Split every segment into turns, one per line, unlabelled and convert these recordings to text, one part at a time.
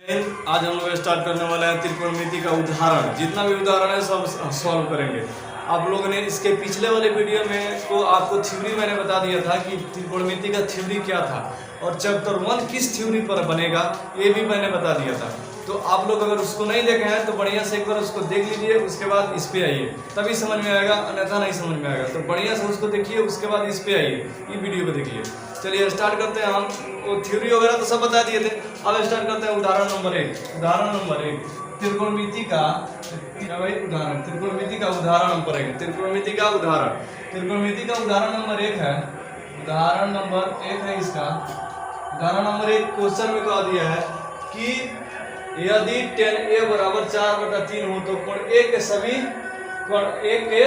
आज हम लोग स्टार्ट करने वाले हैं त्रिकोणमिति का उदाहरण। जितना भी उदाहरण है सब सॉल्व करेंगे। आप लोगों ने इसके पिछले वाले वीडियो में को आपको थ्योरी मैंने बता दिया था कि त्रिकोणमिति का थ्योरी क्या था और चैप्टर 1 किस थ्योरी पर बनेगा ये भी मैंने बता दिया था। तो आप लोग अगर उसको नहीं देखे हैं तो बढ़िया से एक बार उसको देख लीजिए, उसके बाद इस पे आइए, तभी समझ में आएगा, अन्यथा नहीं समझ में आएगा। तो बढ़िया से उसको देखिए, उसके बाद इस पे आइए, ये वीडियो को देखिए। चलिए स्टार्ट करते हैं। हम वो थ्योरी वगैरह तो सब बता दिए थे, अब स्टार्ट करते हैं उदाहरण नंबर 1। उदाहरण नंबर 1 त्रिकोणमिति का उदाहरण। त्रिकोणमिति का उदाहरण हम पढ़ेंगे। त्रिकोणमिति का उदाहरण, त्रिकोणमिति का उदाहरण नंबर 1 है। उदाहरण नंबर 1 है इसका। उदाहरण नंबर 1 क्वेश्चन में कहा दिया है कि यदि tan a बराबर 4/3 हो तो कोण a के सभी कोण a के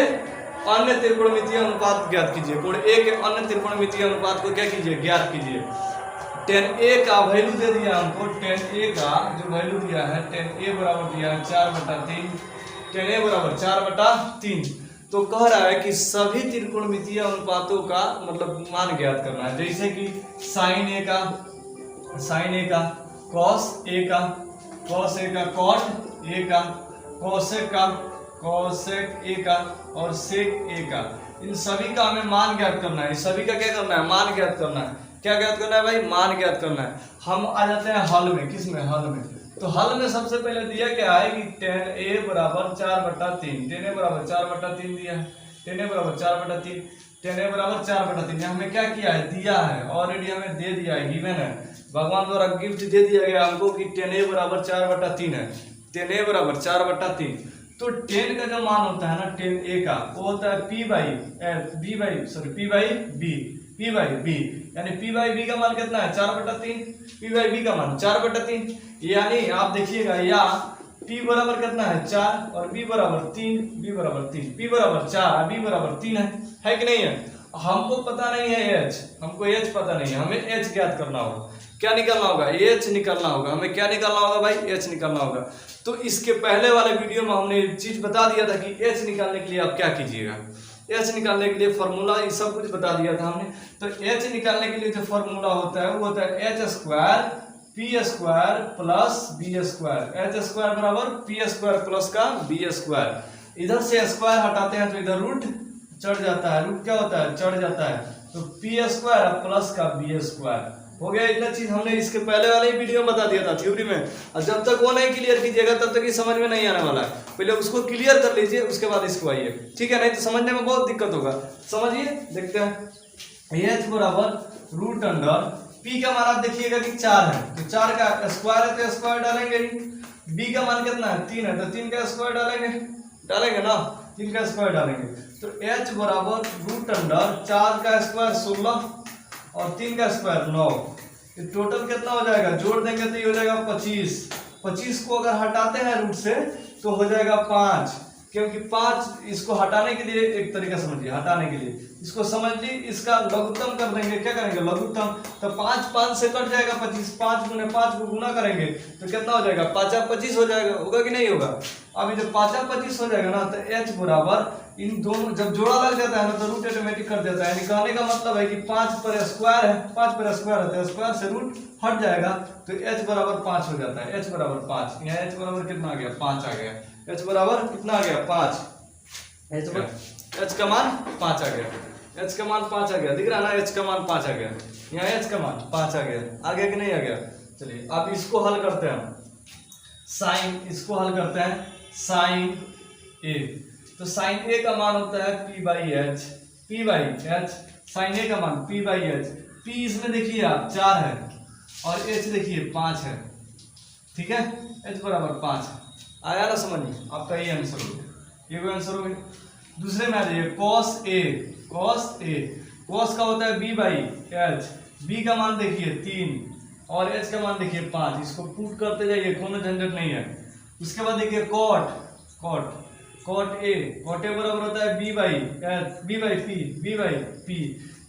अन्य त्रिकोणमितीय अनुपात ज्ञात कीजिए। कोण a के अन्य त्रिकोणमितीय अनुपात को क्या कीजिए, ज्ञात कीजिए। tan a का वैल्यू दे दिया हमको। tan a का जो वैल्यू दिया है, tan a बराबर दिया है 4/3। tan a बराबर 4/3। तो कह रहा है कि सभी त्रिकोणमितीय अनुपातों का मतलब मान ज्ञात करना है। जैसे कि sin a का cos a का cot a का cosec a का और sec a का, इन सभी का हमें मान ज्ञात करना है। सभी का क्या करना है, मान ज्ञात करना है। क्या ज्ञात करना है भाई, मान ज्ञात करना है। हम आ जाते हैं हल में। किस में, हल में। तो हल में सबसे पहले दिया क्या है कि tan a बराबर 4/3। tan a बराबर 4/3 दिया है। tan a बराबर 4/3। tan a बराबर 4/3 हमें क्या किया है, दिया है, ऑलरेडी हमें दे दिया है, गिवन है, भगवान द्वारा गिफ्ट दे दिया गया हमको कि tan a बराबर 4/3 है। tan a बराबर 4/3। तो tan का जो मान होता है ना, tan a का, वो होता है p बाई b, यानी p बाई b का मान कितना है, 4/3। p बाई b का मान 4/3, यानी आप देखिएगा या p बराबर कितना है 4 और b बराबर 3, p बराबर 4 b बराबर 3 है कि नहीं है। हमको पता नहीं है h, हमको h पता नहीं है, हमें h ज्ञात करना होगा। क्या निकालना होगा, h निकालना होगा। हमें क्या निकालना होगा भाई, h निकालना होगा। तो इसके पहले वाले वीडियो में हमने चीज बता दिया था कि h निकालने के लिए आप क्या कीजिएगा। h निकालने के लिए फॉर्मूला ये सब कुछ बता दिया था हमने। तो h निकालने के लिए जो फॉर्मूला होता है वो होता है h² p² plus b²। h² बराबर p² प्लस का b²। इधर से स्क्वायर हटाते हैं तो इधर रूट चढ़ जाता है। रूट क्या होता है, चढ़ जाता है। तो p² प्लस का b² हो गया। इतना चीज हमने इसके पहले वाले ही वीडियो में बता दिया था थ्योरी में। और जब तक वो नहीं क्लियर कीजिएगा तब तक ये समझ में नहीं आने वाला है। पहले उसको क्लियर कर लीजिए, उसके बाद इसको आइए, ठीक है, नहीं तो समझने में बहुत दिक्कत होगा। समझिए, देखते हैं। h बराबर रूट अंडर p का मान आप देखिएगा कि 4 है, तो 4 का स्क्वायर है तो स्क्वायर डालेंगे ही। b का मान कितना है, 3 है, तो 3 का स्क्वायर डालेंगे ना, 3 का स्क्वायर डालेंगे। तो h बराबर रूट अंडर 4 का स्क्वायर 16 और 3 का स्क्वायर 9। तो टोटल कितना हो जाएगा, जोड़ देंगे तो ये हो जाएगा 25। 25 को अगर हटाते हैं रूट से तो हो जाएगा 5, क्योंकि 5 इसको हटाने के लिए एक तरीका समझिए, हटाने के लिए इसको समझ ली, इसका लघुत्तम कर देंगे। क्या करेंगे, लघुत्तम। तो 5 से कट जाएगा 25, 5 गुने 5 को गुना करेंगे तो कितना हो जाएगा, 5 25 हो जाएगा। होगा कि नहीं होगा। अभी जब 5 25 हो जाएगा ना तो h बराबर इन दोनों जब जोड़ा लग जाता है ना तो रूट ऑटोमेटिक कर देता है। यानी कहने का मतलब है कि 5 पर स्क्वायर है, 5 पर स्क्वायर है तो स्क्वायर से रूट हट जाएगा तो h बराबर 5 हो जाता है। h बराबर 5, यहाँ h बराबर कितना आ गया, 5 आ गया। h बराबर कितना आ गया, 5। h का मान 5 आ गया। h का मान 5 आ गया, दिख रहा है ना, h का मान 5 आ गया। यहाँ h का मान 5 आ गया। आ गया कि नहीं आ गया। चलिए अब इसको हल करते हैं। इसको हल करते हैं साइन a। तो साइन a का मान होता है p/h। साइन a का मान p/h। p इसमें देखिए आप 4 है और h देखिए 5 है, ठीक है। h बराबर 5 आया ना समझ में, आपका ये आंसर हो गया, ये भी आंसर हो गया। दूसरे में आ जाइए, cos का होता है b/h। b का मान देखिए 3 और h का मान देखिए 5। इसको पुट करते जाइए, कोनो झंझट नहीं है। उसके बाद देखिए cot a बराबर होता है b/p।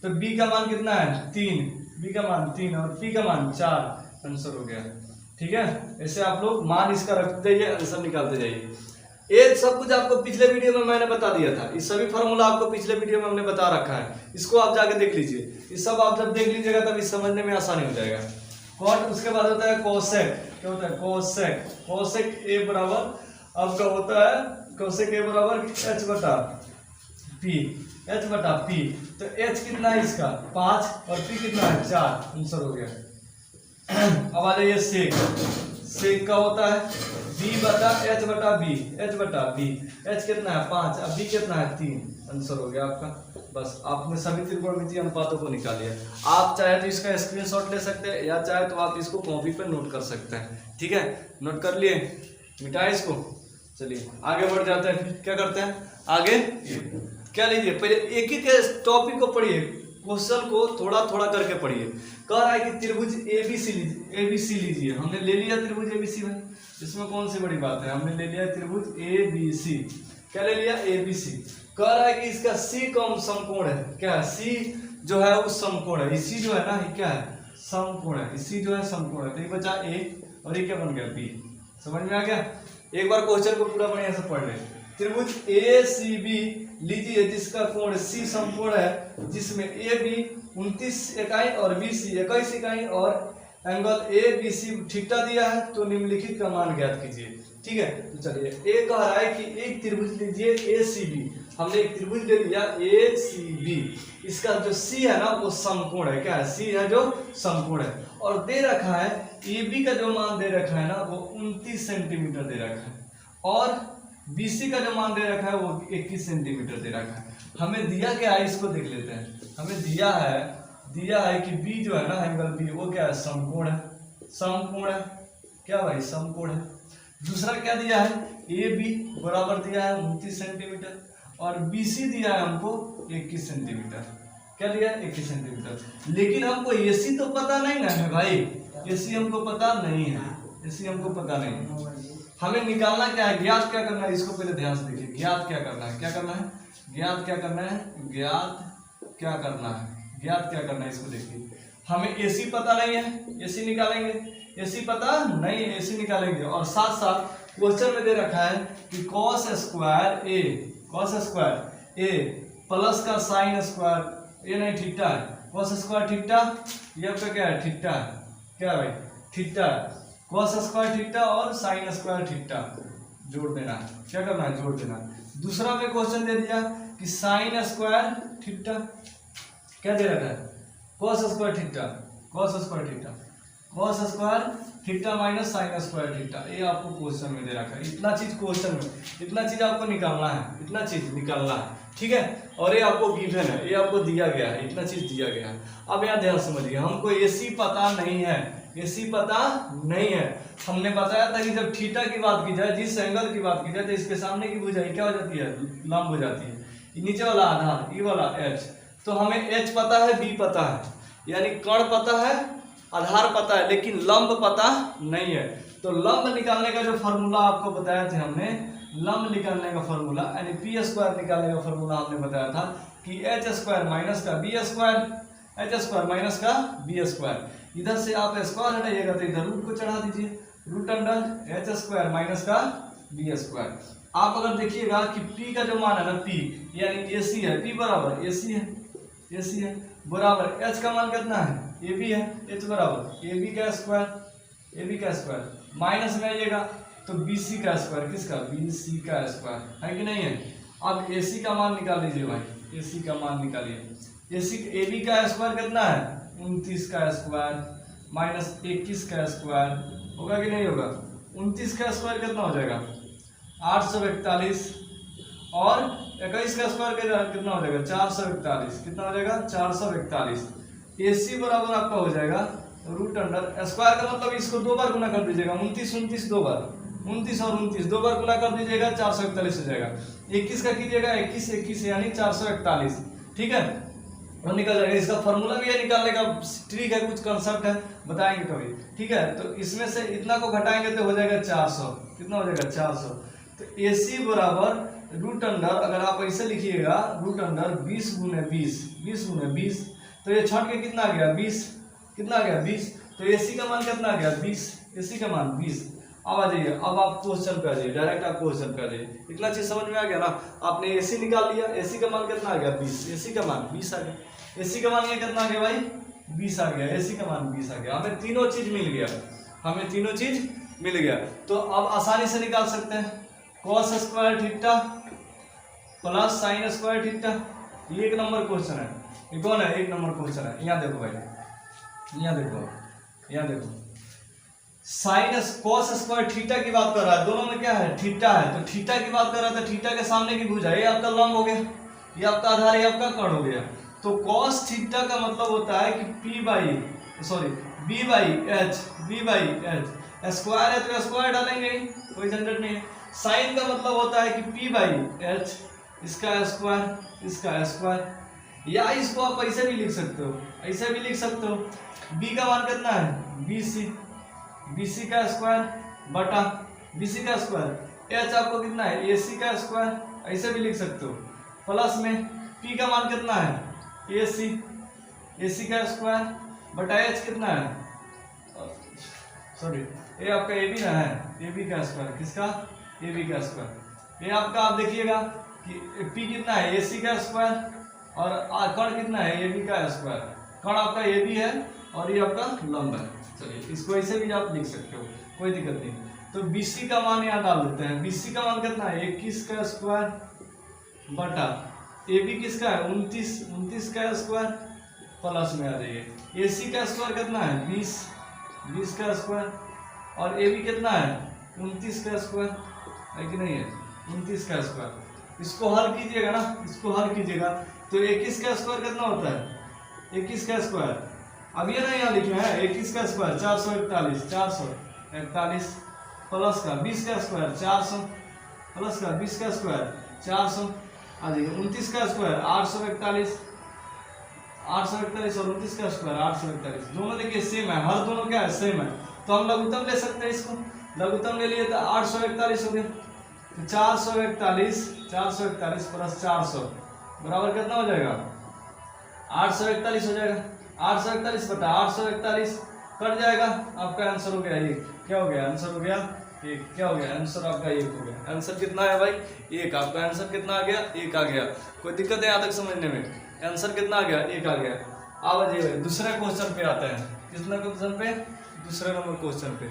तो b का मान कितना है, 3, b का मान 3 और p का मान 4। आंसर हो गया, ठीक है। ऐसे आप लोग मान इसका रखते जाइए, आंसर निकालते जाइए। ये सब कुछ आपको पिछले वीडियो में मैंने बता दिया था। ये सभी फॉर्मूला आपको पिछले वीडियो में हमने बता रखा है, इसको आप जाके देख लीजिए। ये सब आप जब देख लीजिएगा तब इस समझने में आसानी हो जाएगा। कॉट उसके बाद होता है कोसेक, क्या होता है कोसेक, कोसेक ए बराबर आपका होता है कोसेक ए बराबर एच बटा पी, एच बटा पी। तो एच कितना है इसका 5 और पी कितना है 4, आंसर हो गया। अब आ जाइए सेक, सेक का होता है बी बटा एच बटा बी, एच बटा बी, एच कितना है 5 अब बी कितना है 3, आंसर हो गया आपका। बस आपने सभी त्रिकोणमितीय अनुपातों को निकाल लिया। आप चाहे तो इसका स्क्रीनशॉट ले सकते हैं या चाहे तो आप इसको कॉपी पे नोट कर सकते हैं, ठीक है। नोट कर लिए, मिटाए इसको। चलिए आगे बढ़ जाते हैं, फिर क्या करते हैं आगे, क्या लीजिए पहले एक ही के टॉपिक को पढ़िए, क्वेश्चन को थोड़ा थोड़ा करके पढ़िए। कह रहा है कि त्रिभुज एबीसी लीजिए, एबीसी लीजिए, हमने ले लिया त्रिभुज एबीसी भाई, इसमें कौन सी बड़ी बात है, हमने ले लिया त्रिभुज एबीसी। क्या ले लिया एबीसी। कह रहा है कि इसका सी कौन समकोण है, क्या है सी जो है वो समकोण है, इसी जो है ना ये क्या है समकोण है, इसी जो है समकोण है। तो ये बचा ए और ये क्या बन गया बी, समझ में आ गया। एक बार क्वेश्चन को पूरा बढ़िया से पढ़ ले। त्रिभुज ए सी बी लीजिए जिसका कोण सी समकोण है, जिसमें ए बी 29 इकाई और बी सी 21 इकाई और angle A B C theta दिया है, तो निम्नलिखित का मान ज्ञात कीजिए, ठीक है। तो चलिए ए कह रहा है कि एक त्रिभुज लीजिए ए सी बी, हमने एक त्रिभुज ले लिया ए सी बी, इसका जो सी है ना वो समकोण है, क्या है सी है जो समकोण है, और दे रखा है ए बी का जो मान दे रखा है ना वो 29 सेंटीमीटर दे रखा है, और बीसी का जो मान दे रखा है वो 21 सेंटीमीटर दे रखा है। हमें दिया क्या है इसको देख लेते हैं। हमें दिया है कि बी जो है ना एंगल बी वो क्या है समकोण है, समकोण है, क्या भाई समकोण है। दूसरा क्या दिया है ए बी बराबर दिया है 29 सेंटीमीटर और बीसी दिया है हमको 21 सेंटीमीटर, क्या दिया है 21 सेंटीमीटर। लेकिन हमको एसी तो पता नहीं ना है भाई, एसी हमको पता नहीं है, एसी हमको पता नहीं है। हमें निकालना क्या है, ज्ञात क्या करना है, इसको पहले ध्यान से देखिए। ज्ञात क्या करना है, क्या करना है, ज्ञात क्या करना है, ज्ञात क्या करना है, ज्ञात क्या करना है, इसको देखिए। हमें एसी पता नहीं है, एसी निकालेंगे, एसी पता नहीं है, एसी निकालेंगे। और साथ साथ क्वेश्चन में दे रखा है कि cos square A, cos square a plus का साइन स्क्वायर ए नहीं थीटा है, कॉस स्क्वायर थीटा, ये आपका क्या है थीटा है, क्या भाई थीटा है, कॉस स्क्वायर थीटा और साइन स्क्वायर थीटा जोड़ देना है, क्या करना है जोड़ देना है। दूसरा में क्वेश्चन दे दिया कि साइन स्क्वायर थीटा, क्या दे रखा है cos square theta, cos square theta, cos square theta minus sine square theta, ये आपको क्वेश्चन में दे रखा है। इतना चीज क्वेश्चन में, इतना चीज आपको निकालना है, इतना चीज निकालना है, ठीक है। और ये आपको गिवन है, ये आपको दिया गया है, इतना चीज दिया गया है। अब यहाँ ध्यान समझिए, हमको एसी पता नहीं है, एसी पता नहीं है। हमने बताया था कि जब थीटा की बात की जाए, जिस एंगल की बात की जाए, तो इसके सामने की भुजाई क्या हो जाती है लंब हो जाती है, नीचे वाला आधार ई वाला एच। तो हमें एच पता है, बी पता है, यानी कर्ण पता है, आधार पता है, लेकिन लंब पता नहीं है। तो लंब निकालने का जो फॉर्मूला आपको बताया थे हमने, लंब निकालने का फॉर्मूला यानी पी स्क्वायर निकालने का फॉर्मूला हमने बताया था कि एच स्क्वायर माइनस का B square, H square minus का बी स्क्वायर। इधर से आप स्क्वायर हटाइएगा तो इधर रूट को चढ़ा दीजिए, root under H square minus का बी स्क्वायर। आप अगर देखिएगा कि p का जो मान है ना p यानी ac है, p बराबर ac है, ac है बराबर h का मान कितना है ab है, h बराबर ab का स्क्वायर, ab का स्क्वायर माइनस में आइएगा तो bc का स्क्वायर, किसका bc का स्क्वायर है कि नहीं है। अब ac का मान निकाल लीजिए भाई, ac का मान निकालिए। ac ab का स्क्वायर कितना है 29 का स्क्वायर माइनस 21 का स्क्वायर होगा कि नहीं होगा। 29 का स्क्वायर कितना हो जाएगा 841 और 21 का स्क्वायर कितना हो जाएगा 441, कितना हो जाएगा 441। AC बराबर आपका हो जाएगा रूट अंडर स्क्वायर का मतलब इसको दो बार गुना कर दीजिएगा, 29 29 दो बार, 29 और 29 दो बार गुना कर दीजिएगा 441 हो जाएगा। 21 का कीजिएगा 21 21 यानी 441, ठीक है वो निकल जाएगा। इसका फॉर्मूला भी है निकालने का, ट्रिक है, कुछ कंसेप्ट है, बताएंगे कभी, ठीक है। तो इसमें से इतना को घटाएंगे तो हो जाएगा 400, कितना हो जाएगा 400। तो AC बराबर रूट अंडर, अगर आप ऐसे लिखिएगा रूट अंडर 20 गुने 20, 20 गुने 20, तो ये छठ के कितना आ गया 20, कितना आ गया 20। तो AC का मान कितना आ गया 20, AC का मान 20। अब आ जाइए, अब आप क्वेश्चन पे आ जाइए, डायरेक्ट आप क्वेश्चन पे आ जाइए। इतना चीज समझ में आ गया ना, आपने AC निकाल लिया, AC का मान कितना आ गया 20, AC का मान 20 आ गया। AC का मान ये कितना आ गया भाई 20 आ गया, AC का मान 20 आ गया। हमें तीनों चीज मिल गया, हमें तीनों चीज मिल गया। तो अब आसानी से निकाल सकते हैं cos square theta plus sine square theta. ये एक नंबर क्वेश्चन है, ये कौन है, एक नंबर क्वेश्चन है। यहाँ देखो भाई, यहाँ देखो, यहाँ देखो, साइन cos स्क्वायर थीटा की बात कर रहा है, दोनों में क्या है, थीटा है। तो थीटा की बात कर रहा था, थीटा के सामने की भुजा, ये आपका लंब हो गया, ये आपका आधार, ये आपका कोण हो गया। तो cos थीटा का मतलब होता है कि b बाई एच, स्क्वायर है तो स्क्वायर डालेंगे, कोई झंझट नहीं है। साइन का मतलब होता है कि p बाई एच, इसका स्क्वायर, या इसको आप ऐसे भी लिख सकते हो, ऐसे भी लिख सकते हो। b का मान कितना है, bc का स्क्वायर बटा bc का स्क्वायर, h आपको कितना है, ac का स्क्वायर, ऐसे भी लिख सकते हो। प्लस में p का मान कितना है, ac का स्क्वायर बटा h कितना है, सॉरी ये आपका ए बी ना है, ए बी का स्क्वायर, किसका, ए बी का स्क्वायर। ये आपका आप देखिएगा कि पी कितना है, ए सी का स्क्वायर, और कण कितना है, ए बी का स्क्वायर। कण आपका ए बी है और ये आपका लंब है। चलिए इसको ऐसे भी आप लिख सकते हो, कोई दिक्कत नहीं। तो बी सी का मान यहाँ डाल देते हैं। बी सी का मान कितना है, 21 का स्क्वायर बटा ए बी किसका है, 29 का स्क्वायर, प्लस में आ जाइए ए सी का स्क्वायर कितना है, 20 का स्क्वायर, और ए बी कितना है, 29 का स्क्वायर है कि नहीं है, 29 का स्क्वायर। इसको हल कीजिएगा ना, इसको हल कीजिएगा तो 21 का स्क्वायर कितना होता है, 21 का स्क्वायर, अब ये ना यहाँ लिखे हैं 21 का स्क्वायर 441 प्लस का 20 का स्क्वायर 400 प्लस का 20 का स्क्वायर 400 आ जाइए, 29 का स्क्वायर 841 और 29 का स्क्वायर 841, दोनों देखिए सेम है, हर दोनों क्या है, सेम है। तो हम लघुत्तम ले सकते हैं, इसको लघुत्तम ले लिए तो 841 हो गया। तो 441 प्लस 400 बराबर कितना हो जाएगा, 841 हो जाएगा। 841 बटा 841 कट जाएगा, आपका आंसर हो गया एक, क्या हो गया, आंसर हो गया एक, क्या हो गया, आंसर आपका एक हो गया। आंसर कितना है भाई, एक, आपका आंसर कितना आ गया, एक आ गया। कोई दिक्कत है यहाँ तक समझने में, आंसर कितना आ गया, एक आ गया। अब आ जाइए दूसरे क्वेश्चन पे आते हैं, कितने क्वेश्चन पे, दूसरे नंबर क्वेश्चन पे।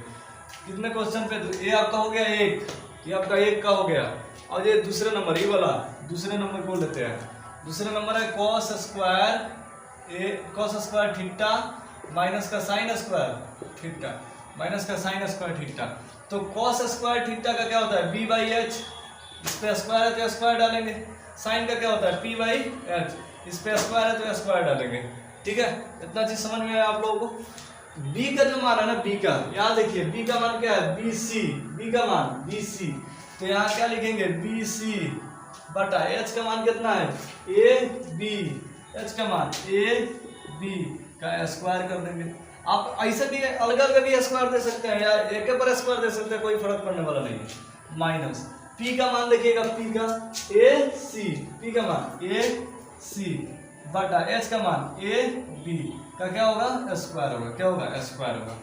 कितने क्वेश्चन पे, तो ये आपका हो गया एक, ये आपका एक का हो गया। और ये दूसरे नंबर, ये वाला दूसरे नंबर को लेते हैं। दूसरे नंबर है cos स्क्वायर थीटा माइनस का साइन स्क्वायर थीटा, माइनस का साइन स्क्वायर थीटा। तो cos स्क्वायर थीटा का क्या होता है, b बाई एच, इस पे स्क्वायर है तो स्क्वायर डालेंगे। साइन का क्या होता है, p बाई एच, इस पे स्क्वायर है तो स्क्वायर डालेंगे। ठीक है, इतना चीज समझ में आया आप लोगों को। b का जो मान है ना, b का, यहाँ देखिए b का मान क्या है, bc, b का मान bc, तो यहाँ क्या लिखेंगे, bc बटा h का मान कितना है, ab, h का मान ab का स्क्वायर कर देंगे। आप ऐसे भी अलग अलग भी स्क्वायर दे सकते हैं या एक पर स्क्वायर दे सकते हैं, कोई फर्क पड़ने वाला नहीं है। माइनस p का मान देखिएगा, p का ac, p का मान ac बटा h का मान ab का क्या होगा, स्क्वायर होगा, क्या होगा, स्क्वायर होगा।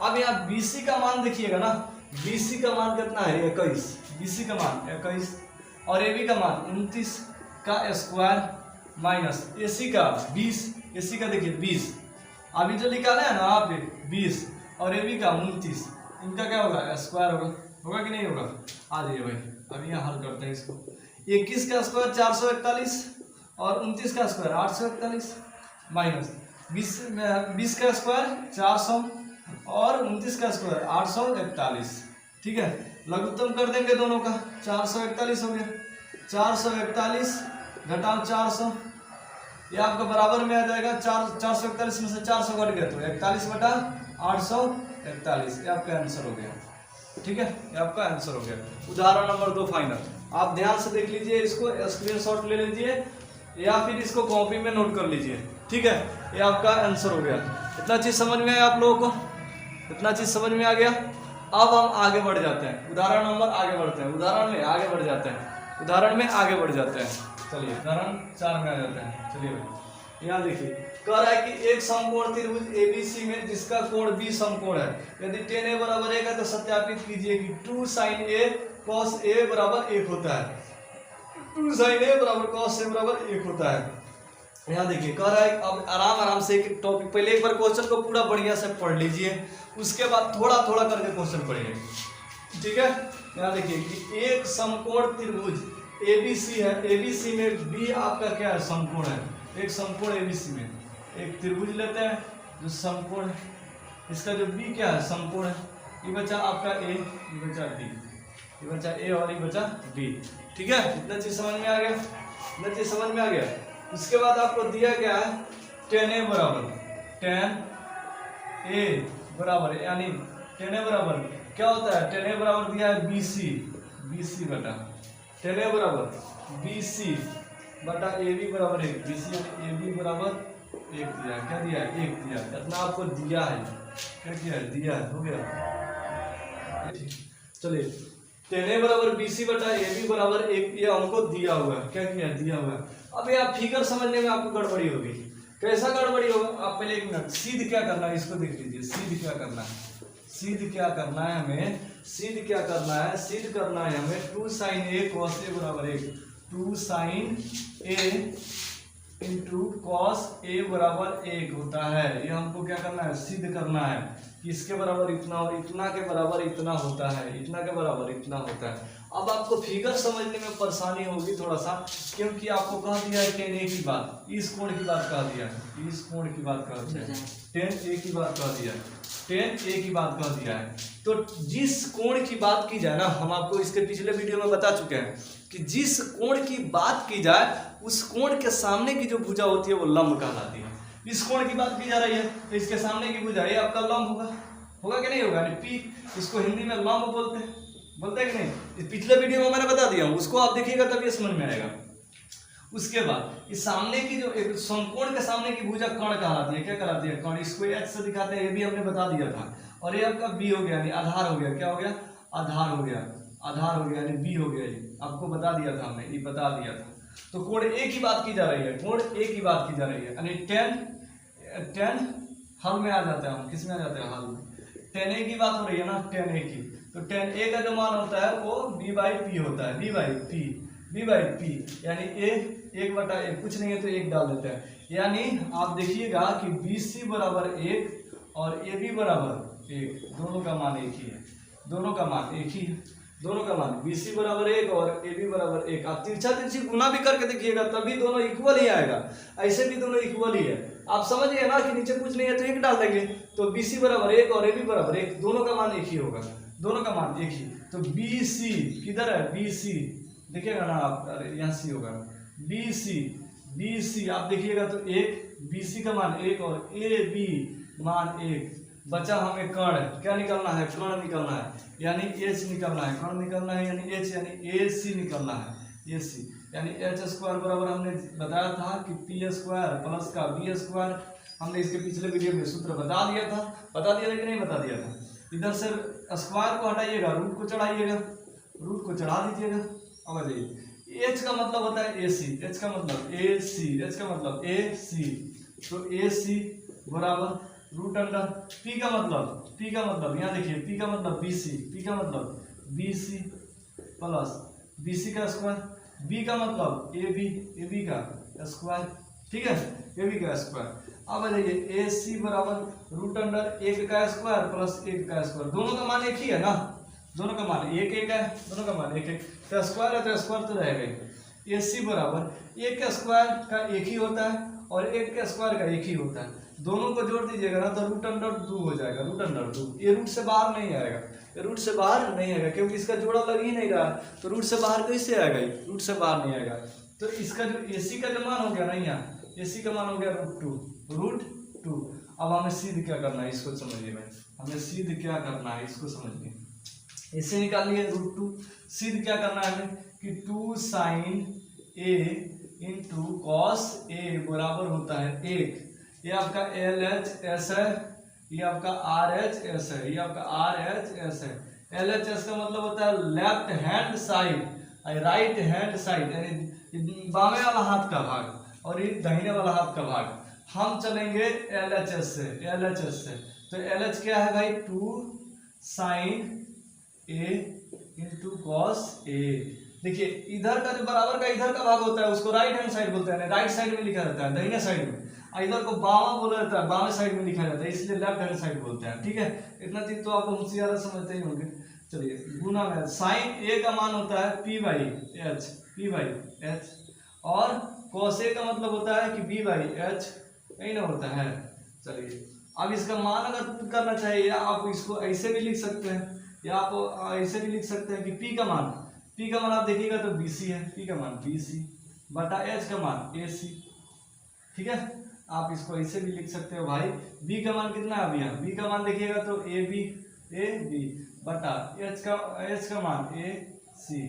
अब यहाँ bc का मान देखिएगा ना, bc का मान कितना है, 21, bc का मान 21 और ab का मान 29 का स्क्वायर माइनस ac का 20, ac का देखिए 20, अभी जो निकाला है ना आप 20 और ab का 29, इनका क्या होगा, स्क्वायर होगा, होगा कि नहीं होगा। आ जाइए भाई, अभी यहाँ हल करते हैं इसको। 21 का स्क्वायर 441 और 29 का स्क्वायर 841 माइनस 20 का स्क्वायर 400 और 29 का स्क्वायर 841। ठीक है, लघुत्तम कर देंगे दोनों का, 441 हो गया, 441 घटाओ 400, ये आपका बराबर में आ जाएगा। 441 में से 400 घट गया तो 41 बटा 841, ये आपका आंसर हो गया। ठीक है, ये आपका आंसर हो गया। उदाहरण नंबर 2 फाइनल, आप ध्यान से देख लीजिए, इसको स्क्रीनशॉट ले लीजिए या फिर इसको कॉपी में नोट कर लीजिए। ठीक है, ये आपका आंसर हो गया। इतना चीज समझ में आया आप लोगों को, इतना चीज समझ में आ गया। अब हम आगे बढ़ जाते हैं, उदाहरण नंबर आगे बढ़ते हैं, उदाहरण में आगे बढ़ जाते हैं, उदाहरण में आगे बढ़ जाते हैं। चलिए उदाहरण 4 में आ जाते हैं। चलिए भाई, यहाँ देखिए, कह रहा है कि एक समकोण त्रिभुज एबीसी में जिसका कोण बी समकोण है, यदि tan a बराबर 1 है तो सत्यापित कीजिए कि 2 sin a cos a बराबर 1 होता है। 2 sin a बराबर cos a बराबर 1 होता है। यहाँ देखिए कह रहा है, अब आराम आराम से एक टॉपिक, पहले एक बार क्वेश्चन को पूरा बढ़िया से पढ़ लीजिए, उसके बाद थोड़ा थोड़ा करके क्वेश्चन पढ़िए, ठीक है। यहाँ देखिए कि एक समकोण त्रिभुज ABC है, ABC में B आपका क्या है, समकोण है। एक समकोण ABC में एक त्रिभुज लेते हैं जो समकोण है, इसका जो B क्या है, समकोण है। ये बचा आपका A, ये बचा D, ये बचा A और ये बचा B, ठीक है। इतना चीज समझ में आ गया, इतना चीज समझ में आ गया। उसके बाद आपको दिया गया है tan A बराबर tan A बराबर, यानी tan A बराबर क्या होता है, tan A बराबर दिया है BC बटा tan A बराबर BC बटा AB बराबर 1, BC यानी AB बराबर 1 दिया, क्या दिया है, 1 दिया, इतना आपको दिया है, क्या किया है, दिया है, हो गया। चलिए tan A बराबर BC बटा AB बराबर 1 ये हमको दिया हुआ है, क्या किया, दिया हुआ है। अब ये आप फिगर समझने में आपको गड़बड़ी होगी, कैसा गड़बड़ी होगा, आप पहले 1 मिनट, सीध क्या करना है इसको देख लीजिए, सीध क्या करना है, सीध क्या करना है हमें, सीध क्या करना है, सीध करना है हमें 2 sin A cos A बराबर 1, 2 sin A into cos A बराबर 1 होता है। ये हमको क्या करना है, सिद्ध करना है कि इसके बराबर इतना और इतना के बराबर इतना होता है, इतना के बराबर इतना होता है। अब आपको फिगर समझने में परेशानी होगी थोड़ा सा, क्योंकि आपको कह दिया है tan A की बात, इस कोण की बात कह दिया है, इस कोण की बात कह दिया है, tan A की बात कह दिया है, tan A की बात कह दिया है। तो जिस कोण की बात की जाए ना, हम आपको इसके पिछले वीडियो में बता चुके हैं कि जिस कोण की बात की जाए उस कोण के सामने की जो भुजा होती है वो लंब कहलाती है। इस कोण की बात की जा रही है तो इसके सामने की भुजा ये आपका लंब होगा, होगा कि नहीं होगा, P, इसको हिंदी में लंब बोलते हैं, बोलते हैं कि नहीं। इस पिछले वीडियो में मैंने बता दिया हूँ, उसको आप देखिएगा तब ये समझ में आएगा। उसके बाद इस सामने की जो एक समकोण के सामने की भुजा कर्ण कहलाती है, क्या कहलाती है, कर्ण। इसको H से दिखाते हैं, ये भी हमने बता दिया था। और ये आपका B हो गया, यानी आधार हो गया, क्या हो गया, आधार हो गया, आधार हो गया, यानी B हो गया। ये आपको बता दिया था हमने, ये बता दिया था। तो कोण A की बात की जा रही है, कोण A की बात की जा रही है, यानी tan हल में आ जाता है, हम किस में आ जाते हैं, हल में। tan A की बात हो रही है ना, tan A की, तो tan A का जो मान होता है वो B/P होता है, B/P यानी A 1/1, कुछ नहीं है तो 1 डाल देते हैं। यानी आप देखिएगा कि BC बराबर 1 और AB बराबर 1, दोनों का मान एक ही है, दोनों का मान एक ही है, दोनों का मान BC बराबर 1 और AB बराबर 1। आप तिरछा तिरछी गुना भी करके देखिएगा तभी दोनों इक्वल ही आएगा, ऐसे भी दोनों इक्वल ही है। आप समझिए ना कि नीचे कुछ नहीं है तो 1 डाल देंगे, तो BC बराबर 1 और AB बराबर 1, दोनों का मान एक ही होगा, दोनों का मान एक ही। तो BC किधर है, BC देखिएगा ना आप, यहाँ C होगा, BC आप देखिएगा तो 1, BC का मान 1 और AB मान 1। बचा हमें कर्ण, क्या निकलना है, कर्ण निकलना है, यानी H निकलना है, कर्ण निकलना है, यानी H यानी AC निकलना है, AC यानी H² बराबर हमने बताया था कि P² प्लस का B²। हमने इसके पिछले वीडियो में सूत्र बता दिया था, बता दिया कि नहीं बता दिया था। इधर से स्क्वायर को हटाइएगा, रूट को चढ़ाइएगा, रूट को चढ़ा दीजिएगा। अब आ जाइए, H का मतलब होता है AC, H का मतलब AC, H का मतलब AC, तो AC बराबर रूट अंडर P का मतलब यहाँ देखिए, P का मतलब BC, P का मतलब BC प्लस BC का स्क्वायर, B का मतलब AB का स्क्वायर, ठीक है, AB का स्क्वायर। अब आ जाइए AC बराबर रूट अंडर 1 का स्क्वायर प्लस 1 का स्क्वायर, दोनों का मान एक ही है ना, दोनों का मान 1 है, दोनों का मान 1 तो स्क्वायर है तो स्क्वायर तो रहेगा। AC बराबर 1 के स्क्वायर का 1 ही होता है और 1 के स्क्वायर का 1 ही होता है, दोनों को जोड़ दीजिएगा ना तो रूट अंडर 2 हो जाएगा, रूट अंडर 2। ये रूट से बाहर नहीं आएगा, ये रूट से बाहर नहीं आएगा क्योंकि इसका जोड़ा लग ही नहीं रहा, तो रूट से बाहर कैसे आएगा, रूट से बाहर नहीं आएगा। तो इसका जो AC का जो मान हो गया ना, यहाँ AC का मान हो गया रूट 2। अब हमें सिद्ध क्या करना है, इसको समझिए भाई, हमें सिद्ध क्या करना है इसको समझिए। इसे निकालिए √2, सिद्ध क्या करना है हमें कि 2 sin A into cos A बराबर होता है 1। ये आपका LHS है, ये आपका RHS है, ये आपका RHS है। LHS का मतलब होता है left hand side, right hand side यानी बाएं वाला हाथ का भाग और ये दाहिने वाला हाथ का भाग। हम चलेंगे LHS से, तो LH क्या है भाई, 2 sin A into cos A। देखिए इधर का जो बराबर का इधर का भाग होता है उसको राइट हैंड साइड बोलते हैं, राइट साइड में लिखा जाता है, दाहिने साइड में। इधर को बामा बोला जाता है, बामे साइड में लिखा जाता है, इसलिए लेफ्ट हैंड साइड बोलते हैं। ठीक है, इतना चीज तो आप हमसे ज्यादा समझते ही होंगे। चलिए गुना में साइन ए का मान होता है पी बाई एच, और कॉस ए का मतलब होता है कि बी बाई एच, यही ना होता है। चलिए अब इसका मान अगर पुट करना चाहिए, आप इसको ऐसे भी लिख सकते हैं, या आप ऐसे भी लिख सकते हैं कि पी का मान आप देखिएगा तो बीसी है, पी का मान बीसी बटा एच का मान एसी। ठीक है, आप इसको ऐसे भी लिख सकते हो भाई। बी का मान कितना है अभी यहाँ, बी का मान देखिएगा तो ए बी बटा एच का मान ए सी।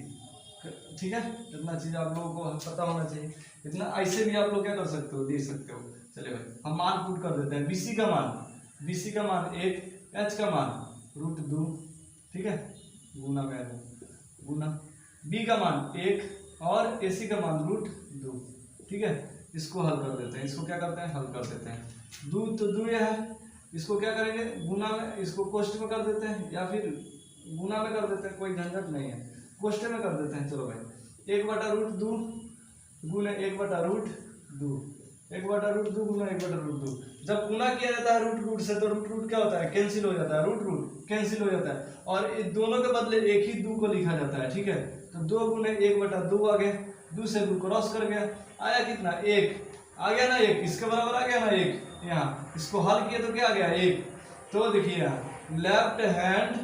ठीक है, इतना चीज आप लोगों को पता होना चाहिए। इतना ऐसे भी आप लोग क्या कर सकते हो, दे सकते हो। चलिए भाई हम मान पुट कर देते हैं। बीसी का मान 1, एच का मान √2। ठीक है, गुना बी का मान 1 और एसी का मान √2। ठीक है, इसको हल कर देते हैं, इसको क्या करते हैं, हल कर देते हैं। 2 तो 2 है, इसको क्या करेंगे गुना में, इसको कोष्ट में कर देते हैं या फिर गुना में कर देते हैं, कोई झंझट नहीं है, कोष्ट में कर देते हैं। चलो भाई 1/√2 गुना 1/√2, 1/√2 गुना 1/√2। जब गुना किया जाता है रूट से तो रूट क्या होता है, कैंसिल हो जाता है, रूट कैंसिल हो जाता है, और इन दोनों के बदले एक ही 2 को लिखा जाता है। ठीक है, तो 2 गुने 1/2 आ गया, 2 से 2 क्रॉस कर गया, आया कितना 1 आ गया ना, 1 इसके बराबर आ गया ना 1। यहाँ इसको हल किया तो क्या आ गया 1। तो देखिए यहाँ लेफ्ट हैंड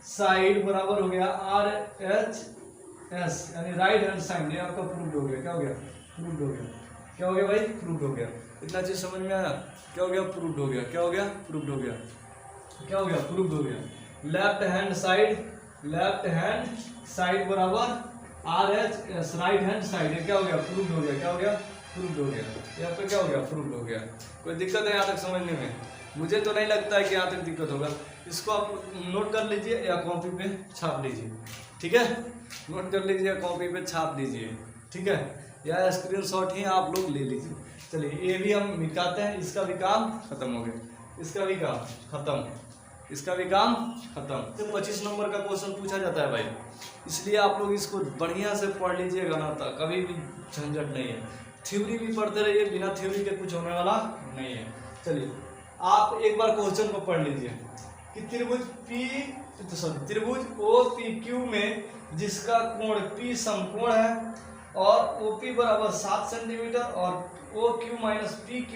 साइड बराबर हो गया RHS, यानी राइट हैंड साइड। ये आपका प्रूव्ड हो गया, क्या हो गया, प्रूव्ड हो गया। क्या हो गया भाई, प्रूव्ड हो गया। इतना चीज समझ में आया, क्या हो गया, प्रूव्ड हो गया, क्या हो गया, प्रूव्ड हो गया, क्या हो गया, प्रूव्ड हो गया। लेफ्ट हैंड साइड बराबर RHS, राइट हैंड साइड, ये क्या हो गया, प्रूव्ड हो गया, क्या हो गया, प्रूव्ड हो गया। यहाँ पे क्या हो गया, प्रूव्ड हो गया। कोई दिक्कत है यहाँ तक समझने में? मुझे तो नहीं लगता है कि यहाँ तक दिक्कत होगा। इसको आप नोट कर लीजिए या कॉपी पे छाप लीजिए। ठीक है, नोट कर लीजिए, कॉपी पे छाप लीजिए। ठीक है, या स्क्रीनशॉट ही आप लोग ले लीजिए। चलिए ये भी हम मिटाते हैं, इसका भी काम खत्म हो गया, इसका भी काम खत्म, इसका भी काम खत्म। तो 25 नंबर का क्वेश्चन पूछा जाता है भाई, इसलिए आप लोग इसको बढ़िया से पढ़ लीजिएगा ना, तो कभी भी झंझट नहीं है। थ्योरी भी पढ़ते रहिए, बिना थ्योरी के कुछ होने वाला नहीं है। चलिए आप एक बार क्वेश्चन को पढ़ लीजिए कि त्रिभुज OPQ में जिसका कोण P समकोण है और OP बराबर 7 सेंटीमीटर और OQ माइनस PQ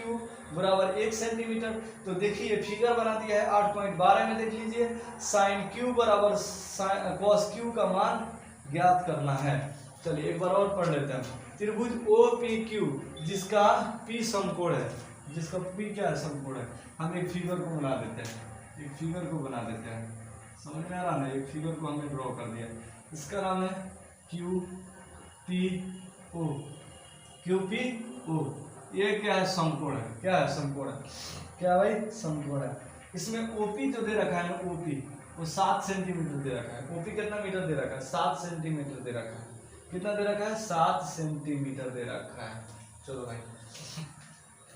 बराबर 1 सेंटीमीटर। तो देखिए फिगर बना दिया है 8.12 में, देख लीजिए साइन Q बराबर कॉस Q का मान ज्ञात करना है। चलिए एक बार और पढ़ लेते हैं। त्रिभुज OPQ जिसका P समकोण है, जिसका P क्या है, समकोण है। हम एक फिगर को बना देते हैं, एक फिगर को बना देते हैं, समझ में आ रहा ना। एक फिगर को हमने ड्रॉ कर दिया, इसका नाम है QPO। ये क्या है, समकोण है। क्या है, समकोण है। क्या भाई, समकोण है। इसमें OP जो दे रखा है ना, OP वो 7 सेंटीमीटर दे रखा है। OP कितना मीटर दे रखा है, 7 सेंटीमीटर दे रखा है। कितना दे रखा है, 7 सेंटीमीटर दे रखा है। चलो भाई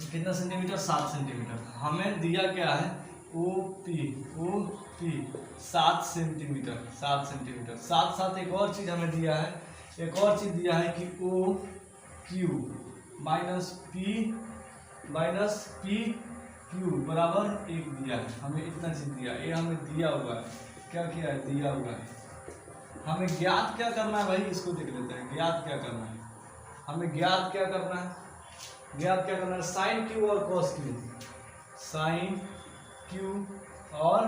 कितना सेंटीमीटर, 7 सेंटीमीटर। हमें दिया क्या है, OP 7 सेंटीमीटर, 7 सेंटीमीटर। साथ साथ एक और चीज हमें दिया है, एक और चीज दिया है कि OQ माइनस PQ बराबर 1 दिया है। हमें इतना चीज दिया, ये हमें दिया हुआ है। क्या किया है, दिया हुआ है। हमें ज्ञात क्या करना है भाई, इसको देख लेते हैं। ज्ञात क्या करना है, हमें ज्ञात क्या करना है, ज्ञात क्या करना है, साइन Q और कॉस Q, साइन Q और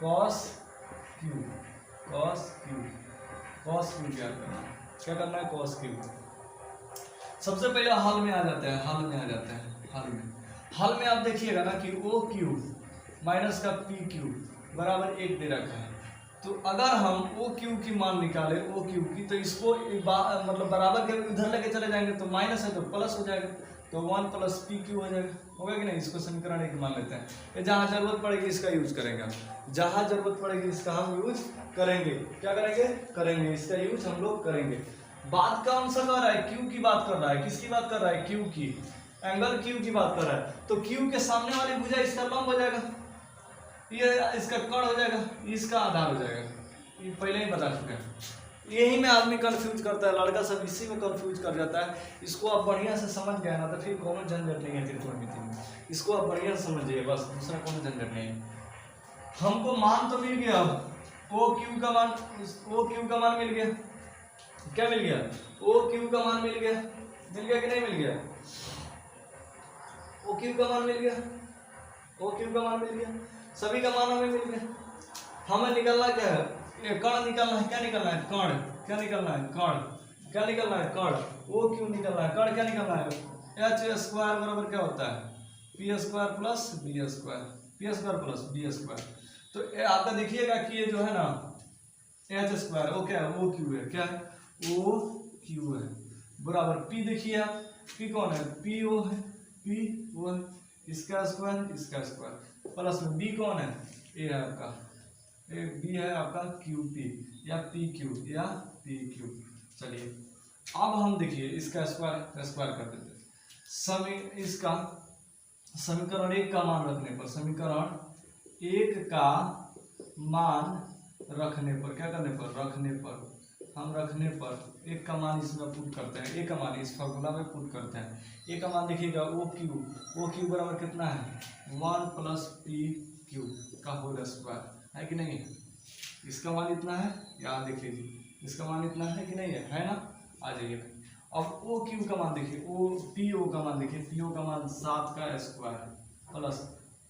कॉस Q ज्ञात करना है। क्या करना है, कॉस Q। सबसे पहले हल में आ जाते हैं, हल में आप देखिएगा ना कि OQ माइनस का PQ बराबर 1 दे रखा है। तो अगर हम OQ की मान निकाले, OQ की, तो इसको मतलब बराबर के इधर लेके चले जाएंगे तो माइनस है तो प्लस हो जाएगा, तो 1 प्लस PQ हो जाएगा। होगा कि नहीं, इसको समीकरण 1 मान लेते हैं। ये जहाँ जरूरत पड़ेगी इसका यूज करेंगे, जहाँ जरूरत पड़ेगी इसका हम यूज करेंगे। क्या करेंगे, इसका यूज हम लोग करेंगे। बात कौन सा कर रहा है, Q की बात कर रहा है। किसकी बात कर रहा है, Q की, एंगल Q की बात कर रहा है। तो Q के सामने वाली भुजा इसका लंब हो जाएगा, ये इसका कर्ण हो जाएगा, इसका आधार हो जाएगा। ये पहले ही बता चुके हैं। यही में आदमी कंफ्यूज करता है, लड़का सब इसी में कंफ्यूज कर जाता है। इसको आप बढ़िया से समझ गए ना तो फिर कोनो झंझट नहीं है त्रिकोणमिति में। इसको आप बढ़िया से समझिए, बस दूसरा कोनो झंझट नहीं है। हमको मान तो मिल गया, ओ क्यू का मान, ओ क्यू का मान मिल गया। क्या मिल गया? ओ क्यू का मान मिल गया। मिल गया कि नहीं मिल गया? ओ क्यू का मान मिल गया, ओ क्यू का मान मिल गया, सभी का मान हमें मिल गया। हमें निकलना क्या है? ये कण निकलना है। क्या निकलना है? कण। क्या निकलना है? कण। क्या निकलना है? कण। ओ क्यू निकलना है, कण क्या निकलना है? एच स्क्वायर बराबर क्या होता है? P square plus B square, P square plus B square. तो आपका देखिएगा कि ये जो है ना एच स्क्वायर, वो क्या है? ओ क्यू है। क्या है? ओ क्यू है बराबर पी। देखिए आप, पी कौन है? पी ओ है, पी ओ है, इसका स्क्वायर प्लस में बी कौन है? ए है आपका, ए बी है आपका क्यू पी या पी क्यू या पी क्यू। चलिए अब हम देखिए इसका स्क्वायर कर देते हैं। इसका समीकरण 1 का मान रखने पर, समीकरण 1 का मान रखने पर, क्या करने पर? रखने पर, हम रखने पर 1 का मान इसमें पुट करते हैं, 1 का मान इस फॉर्मूला में पुट करते हैं। 1 का मान देखिएगा ओ क्यू बराबर कितना है? 1 प्लस पी क्यू का होल स्क्वायर है कि नहीं? इसका मान इतना है, यहाँ देख लीजिए इसका मान इतना है कि नहीं है ना? आ जाइए। अब ओ क्यू का मान देखिए, ओ पी ओ का मान देखिए, पी ओ का मान 7 का square plus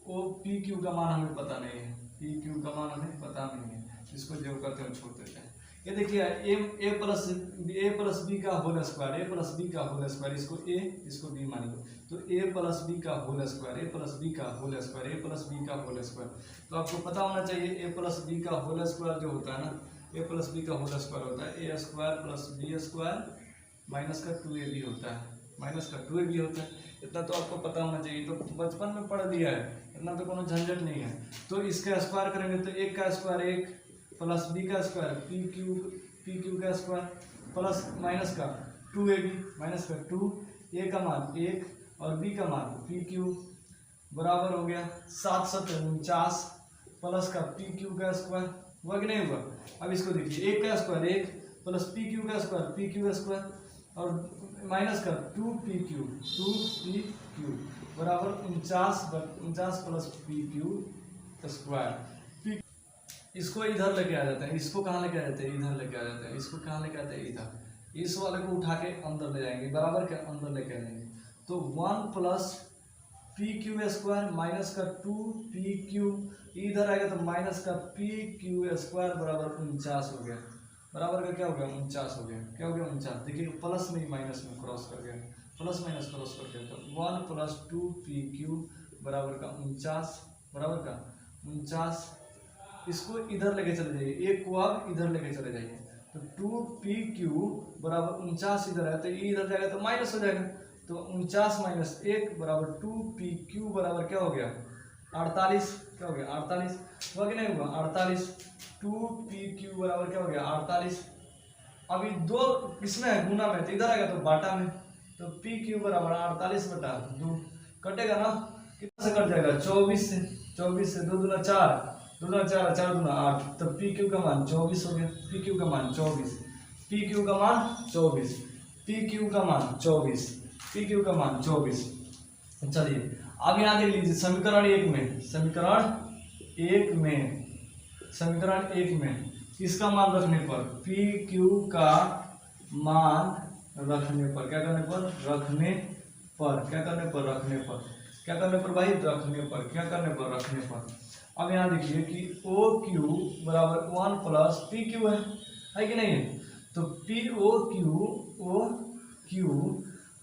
O P Q का मान हमें पता नहीं है, पी क्यू का मान हमें पता नहीं है, इसको जो करते हैं छोड़ देते हैं। ये देखिए ए प्लस बी का whole square, a plus b का होल स्क्वायर, इसको ए इसको बी मानिए, तो ए प्लस बी का whole square, a plus b का whole square, a plus b का होल स्क्वायर। तो आपको पता होना चाहिए ए प्लस बी का होल स्क्वायर जो होता है ना, ए प्लस बी का होल स्क्वायर होता है a square plus B square minus का 2ab होता है, माइनस का 2ab होता है। इतना तो आपको पता होना चाहिए, तो बचपन में पढ़ लिया है, इतना तो कोनो झंझट नहीं है। तो इसका स्क्वायर करेंगे तो 1 का स्क्वायर 1 प्लस बी का स्क्वायर पी क्यू का स्क्वायर प्लस माइनस का 2ab माइनस का 2, ए का मान 1 और बी का मान पी क्यू बराबर हो गया 7 7 49 प्लस का पी क्यू का स्क्वायर। हुआ कि नहीं हुआ? अब इसको देखिए 1 का स्क्वायर 1 प्लस पी क्यू का स्क्वायर पी क्यू स्क्वायर और माइनस का 2pq बराबर 49 प्लस पी क्यू स्क्वायर। इसको इधर लेके आ जाते हैं, इसको कहाँ लेके आ जाते हैं? इधर लेके आ जाते हैं। इसको कहाँ लेके आते हैं? इधर। इस वाले को उठा के अंदर ले जाएंगे, बराबर के अंदर लेके आएंगे, तो 1 plus P Q square minus का 2pq, इधर आएगा तो माइनस का पी क्यू स्क्वायर बराबर 49 हो गया। बराबर का क्या हो गया? 49 हो गया। क्या हो गया? 49। देखिए प्लस में ही माइनस में क्रॉस कर गया, प्लस माइनस क्रॉस कर गया, तो 1 प्लस 2pq बराबर का 49, बराबर का 49। इसको इधर लेके चले जाइए, एक को आप इधर लेके चले जाइए, तो 2pq बराबर 49 इधर है तो इधर जाएगा तो माइनस हो जाएगा, तो 49 माइनस 1 बराबर 2pq बराबर क्या हो गया? 48। क्या हो गया? 48। हुआ कि नहीं हुआ? 48। 2pq बराबर क्या हो गया? 48। अभी दो किसमें है? गुना में, तो इधर आएगा तो बाटा में, तो pq बराबर 48/2 कटेगा ना, कितना से कट जाएगा? 24 से, 24 से 2 दूना 4, 2 दूना 4, 4 दूना 8, तो pq का मान 24 हो गया। pq का मान 24, pq का मान 24, pq का मान 24, pq का मान 24। चलिए अब यहाँ देख लीजिए समीकरण 1 में, समीकरण 1 में किसका मान रखने पर? पी क्यू का मान रखने पर, क्या करने पर? रखने पर। क्या करने पर? रखने पर। क्या करने पर भाई? रखने पर। क्या करने पर? रखने पर। अब यहाँ देखिए कि ओ क्यू बराबर 1 प्लस पी क्यू है कि नहीं है? तो पी ओ क्यू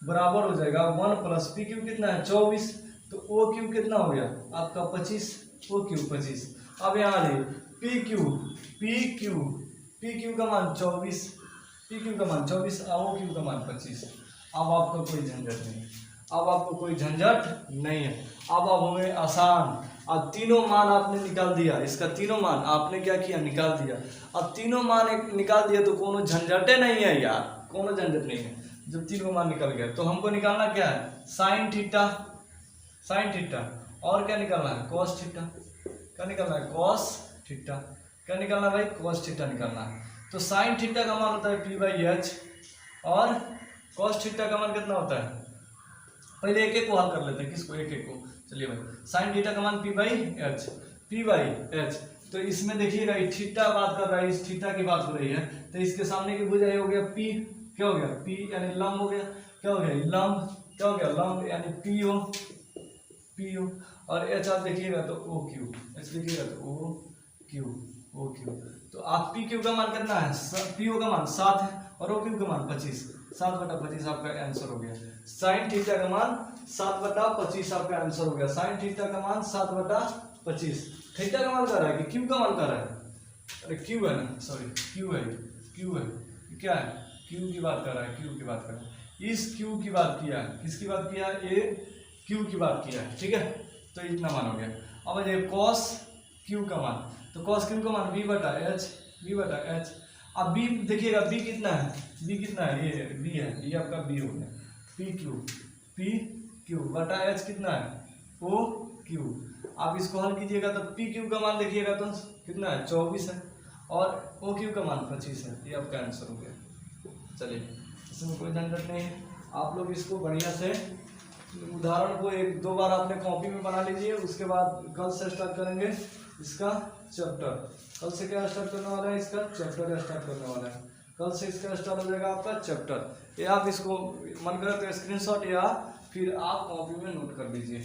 बराबर हो जाएगा 1 प्लस पी क्यू कितना है? 24, तो ओ क्यू कितना हो गया आपका? 25, ओ क्यू 25। अब यहाँ आ जाइए पी क्यू का मान 24, पी क्यू का मान 24 और ओ क्यू का मान 25। अब आपको कोई झंझट नहीं, अब आपको कोई झंझट नहीं है। अब हमें आसान, अब तीनों मान आपने निकाल दिया, इसका तीनों मान आपने क्या किया? निकाल दिया। अब तीनों मान निकाल दिया तो कोनो झंझटे नहीं है यार, कोनो झंझट नहीं है। जब तीनों मान निकल गया तो हमको निकालना क्या है? साइन थीटा और क्या निकालना है? Cos theta. क्या निकालना है? Cos theta. क्या निकालना है भाई? कॉस थीटा निकालना है। तो साइन थीटा का मान होता है पी बाई एच और कॉस थीटा का मान कितना होता है। पहले एक एक को हल कर लेते हैं, किसको, एक एक को। चलिए भाई, साइन थीटा का मान P by H, P by H. तो इसमें देखिएगा थीटा बात कर रहा है, इस थीटा की बात हो रही है, तो इसके सामने की भुजा हो गया पी, क्या हो गया पी यानी लंब हो गया, क्या हो गया लंब, क्या हो गया लंब यानी पी हो, पी हो। और एच आप देखिएगा तो ओ क्यू, एच देखिएगा तो ओ क्यू, ओ क्यू। तो आप पी क्यू का मान कितना है, पी ओ का मान 7 है और ओ क्यू का मान 25, 7/25 आपका आंसर हो गया। साइन थीटा का मान 7/25 आपका आंसर हो गया। साइन थीटा का मान 7/25। थीटा का मान कर रहा है कि क्यू का मान कर रहा है, अरे क्यू है ना, सॉरी क्यू है, क्यू है, क्या है, क्यू की बात कर रहा है, क्यू की बात कर रहा है, इस क्यू की बात किया है, किसकी बात किया है, ये क्यू की बात किया है, ठीक है। तो इतना मान हो गया। अब ये कॉस क्यू का मान, तो कॉस क्यू का मान बी बटा एच, बी बटा एच। अब बी देखिएगा, बी कितना है, बी कितना है, ये बी है, ये आपका बी हो गया, पी क्यू बटा एच कितना है, ओ क्यू। आप इसको हल कीजिएगा तो पी क्यू का मान देखिएगा तो कितना है, 24 है और ओ क्यू का मान 25 है, ये आपका आंसर हो गया। चलिए, इसमें कोई झंझट नहीं है, आप लोग इसको बढ़िया से उदाहरण को 1-2 बार अपने कॉपी में बना लीजिए। उसके बाद कल से स्टार्ट करेंगे इसका चैप्टर। कल से क्या स्टार्ट करने वाला है, इसका चैप्टर स्टार्ट करने वाला है। कल से इसका स्टार्ट हो जाएगा आपका चैप्टर। ये आप इसको मन करे तो स्क्रीनशॉट या फिर आप कॉपी में नोट कर लीजिए।